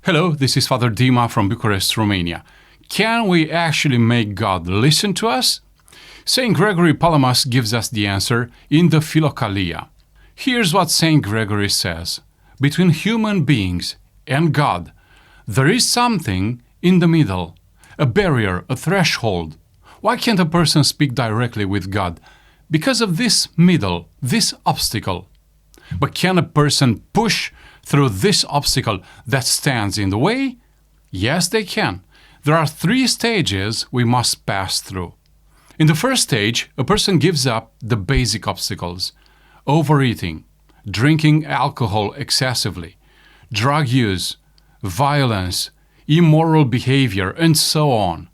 Hello, this is Father Dima from Bucharest, Romania. Can we actually make God listen to us? Saint Gregory Palamas gives us the answer in the Philokalia. Here's what Saint Gregory says. Between human beings and God, there is something in the middle, a barrier, a threshold. Why can't a person speak directly with God? Because of this middle, this obstacle. But can a person push through this obstacle that stands in the way? Yes, they can. There are 3 stages we must pass through. In the first stage, a person gives up the basic obstacles: overeating, drinking alcohol excessively, drug use, violence, immoral behavior, and so on.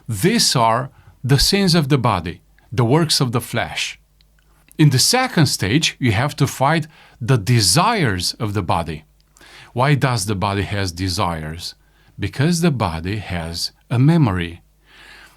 These are the sins of the body, the works of the flesh. In the second stage, you have to fight the desires of the body. Why does the body has desires? Because the body has a memory.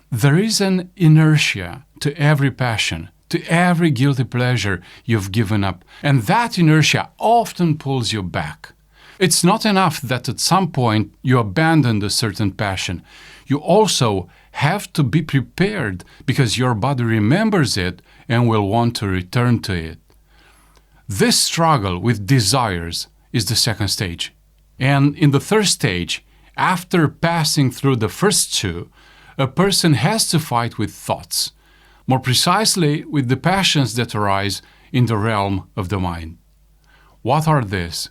There is an inertia to every passion, to every guilty pleasure you've given up, and that inertia often pulls you back. It's not enough that at some point you abandon a certain passion. You also have to be prepared because your body remembers it and will want to return to it. This struggle with desires is the second stage. And in the third stage, after passing through the first 2, a person has to fight with thoughts, more precisely with the passions that arise in the realm of the mind. What are these?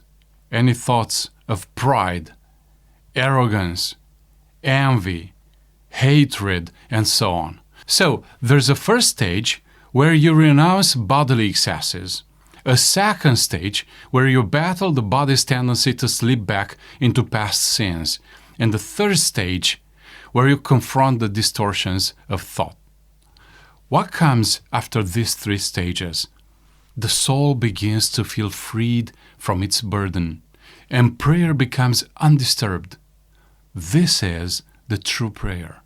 Any thoughts of pride, arrogance, envy, hatred, and so on. So, there's a first stage where you renounce bodily excesses, a second stage where you battle the body's tendency to slip back into past sins, and the third stage where you confront the distortions of thought. What comes after these 3 stages? The soul begins to feel freed from its burden, and prayer becomes undisturbed. This is the true prayer,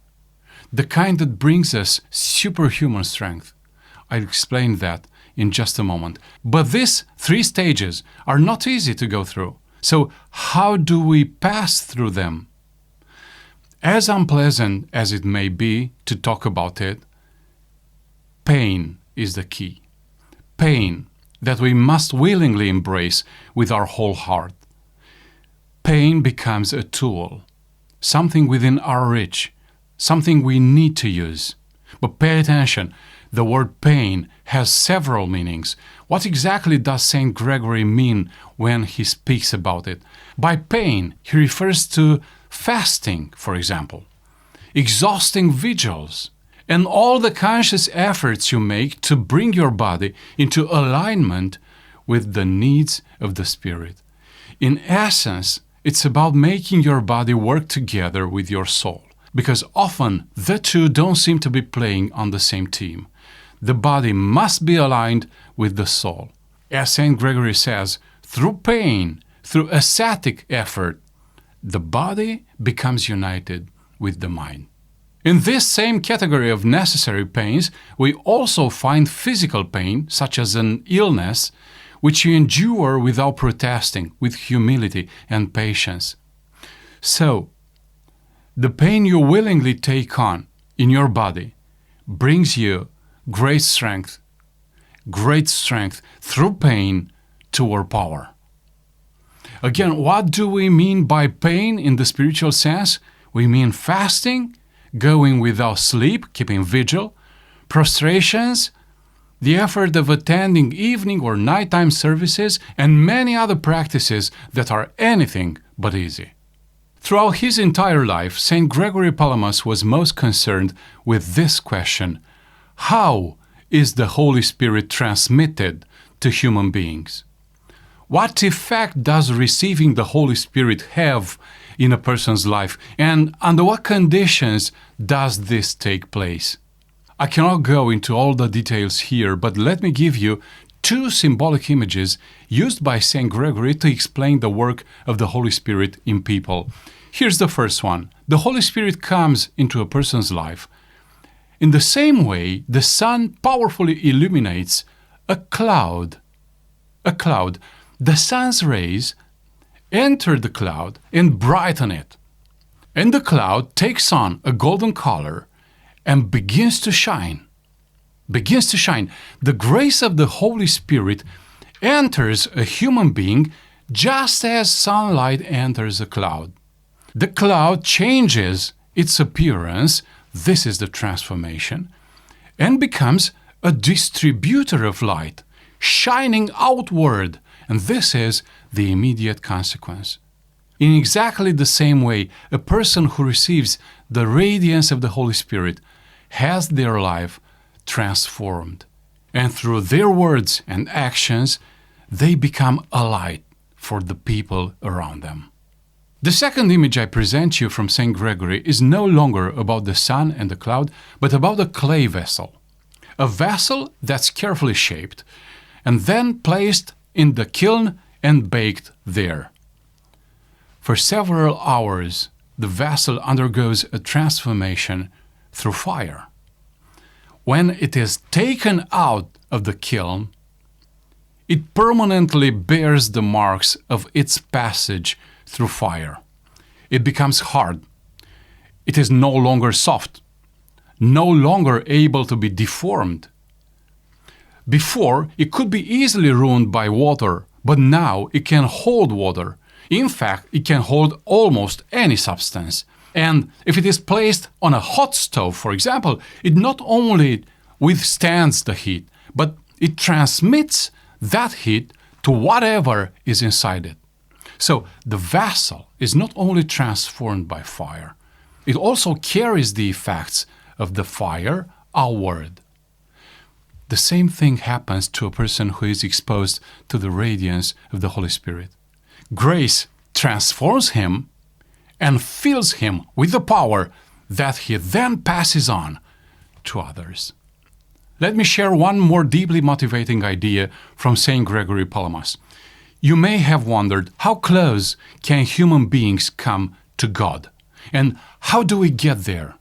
the kind that brings us superhuman strength. I'll explain that in just a moment. But these 3 stages are not easy to go through. So how do we pass through them? As unpleasant as it may be to talk about it, pain is the key. Pain that we must willingly embrace with our whole heart. Pain becomes a tool, something within our reach, something we need to use. But pay attention, the word pain has several meanings. What exactly does Saint Gregory mean when he speaks about it? By pain, he refers to fasting, for example, exhausting vigils, and all the conscious efforts you make to bring your body into alignment with the needs of the spirit. In essence, it's about making your body work together with your soul, because often the 2 don't seem to be playing on the same team. The body must be aligned with the soul. As Saint Gregory says, through pain, through ascetic effort, the body becomes united with the mind. In this same category of necessary pains, we also find physical pain, such as an illness, which you endure without protesting, with humility and patience. So, the pain you willingly take on in your body brings you great strength through pain toward power. Again, what do we mean by pain in the spiritual sense? We mean fasting, going without sleep, keeping vigil, prostrations, the effort of attending evening or nighttime services, and many other practices that are anything but easy. Throughout his entire life, Saint Gregory Palamas was most concerned with this question: how is the Holy Spirit transmitted to human beings? What effect does receiving the Holy Spirit have in a person's life, and under what conditions does this take place? I cannot go into all the details here, but let me give you 2 symbolic images used by Saint Gregory to explain the work of the Holy Spirit in people. Here's the first one. The Holy Spirit comes into a person's life. In the same way, the sun powerfully illuminates a cloud. The sun's rays enter the cloud and brighten it. And the cloud takes on a golden color and begins to shine. Begins to shine. The grace of the Holy Spirit enters a human being just as sunlight enters a cloud. The cloud changes its appearance, this is the transformation, and becomes a distributor of light, shining outward, and this is the immediate consequence. In exactly the same way, a person who receives the radiance of the Holy Spirit has their life transformed, and through their words and actions, they become a light for the people around them. The second image I present you from St. Gregory is no longer about the sun and the cloud, but about a clay vessel. A vessel that's carefully shaped and then placed in the kiln and baked there. For several hours, the vessel undergoes a transformation through fire. When it is taken out of the kiln, it permanently bears the marks of its passage through fire. It becomes hard. It is no longer soft, no longer able to be deformed. Before, it could be easily ruined by water, but now it can hold water. In fact, it can hold almost any substance. And if it is placed on a hot stove, for example, it not only withstands the heat, but it transmits that heat to whatever is inside it. So the vessel is not only transformed by fire, it also carries the effects of the fire outward. The same thing happens to a person who is exposed to the radiance of the Holy Spirit. Grace transforms him and fills him with the power that he then passes on to others. Let me share one more deeply motivating idea from St. Gregory Palamas. You may have wondered, how close can human beings come to God? And how do we get there?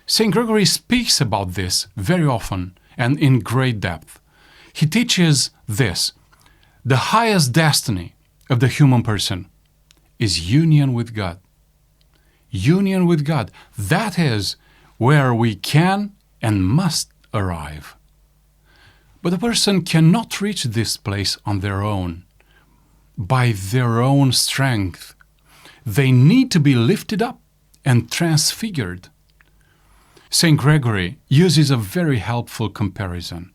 St. Gregory speaks about this very often and in great depth. He teaches this: the highest destiny of the human person is union with God. Union with God, that is where we can and must arrive. But a person cannot reach this place on their own, by their own strength. They need to be lifted up and transfigured. St. Gregory uses a very helpful comparison.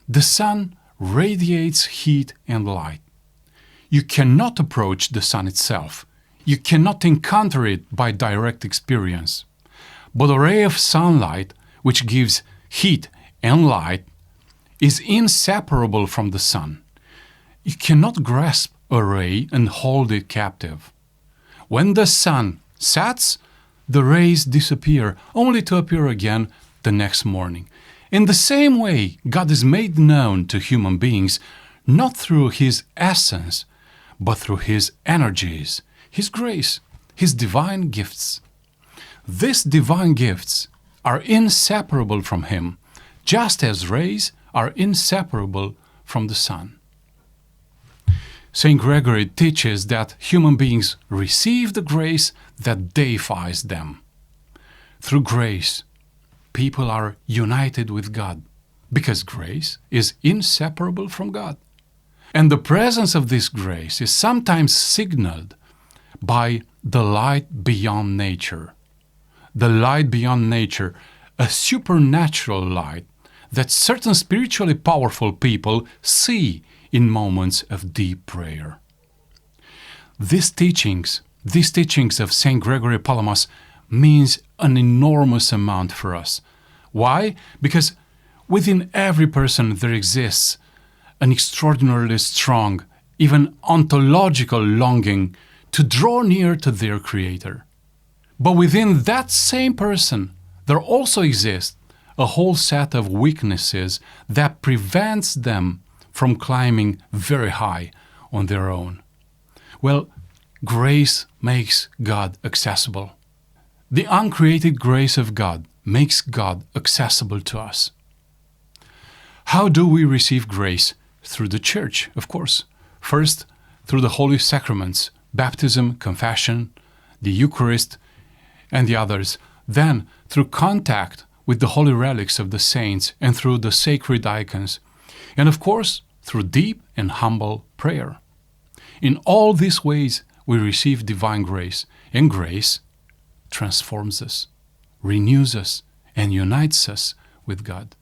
The sun radiates heat and light. You cannot approach the sun itself. You cannot encounter it by direct experience. But a ray of sunlight, which gives heat and light, is inseparable from the sun. You cannot grasp a ray and hold it captive. When the sun sets, the rays disappear, only to appear again the next morning. In the same way, God is made known to human beings, not through His essence, but through His energies, His grace, His divine gifts. These divine gifts are inseparable from Him, just as rays are inseparable from the sun. St. Gregory teaches that human beings receive the grace that deifies them. Through grace, people are united with God, because grace is inseparable from God. And the presence of this grace is sometimes signaled by the light beyond nature. The light beyond nature, a supernatural light that certain spiritually powerful people see in moments of deep prayer. These teachings of St. Gregory Palamas means an enormous amount for us. Why? Because within every person there exists an extraordinarily strong, even ontological longing to draw near to their Creator. But within that same person, there also exists a whole set of weaknesses that prevents them from climbing very high on their own. Well, grace makes God accessible. The uncreated grace of God makes God accessible to us. How do we receive grace? Through the Church, of course. First, through the Holy Sacraments, baptism, confession, the Eucharist, and the others. Then, through contact with the holy relics of the saints and through the sacred icons. And of course, through deep and humble prayer. In all these ways, we receive divine grace, and grace transforms us, renews us, and unites us with God.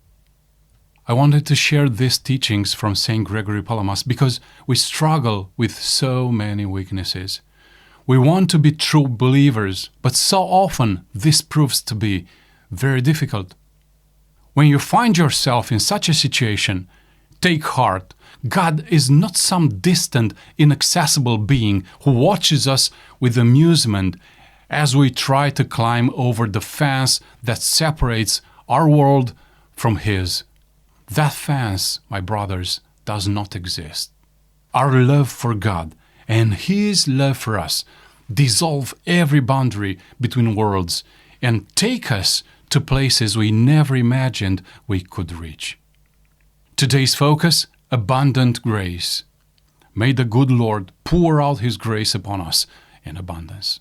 I wanted to share these teachings from St. Gregory Palamas because we struggle with so many weaknesses. We want to be true believers, but so often this proves to be very difficult. When you find yourself in such a situation, take heart. God is not some distant, inaccessible being who watches us with amusement as we try to climb over the fence that separates our world from His. That fence, my brothers, does not exist. Our love for God and His love for us dissolve every boundary between worlds and take us to places we never imagined we could reach. Today's focus: abundant grace. May the good Lord pour out His grace upon us in abundance.